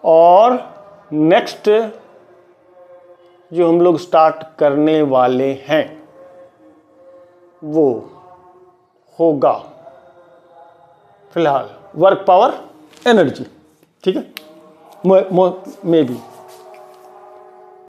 और नेक्स्ट जो हम लोग स्टार्ट करने वाले हैं वो होगा फिलहाल वर्क पावर एनर्जी, ठीक है, मे भी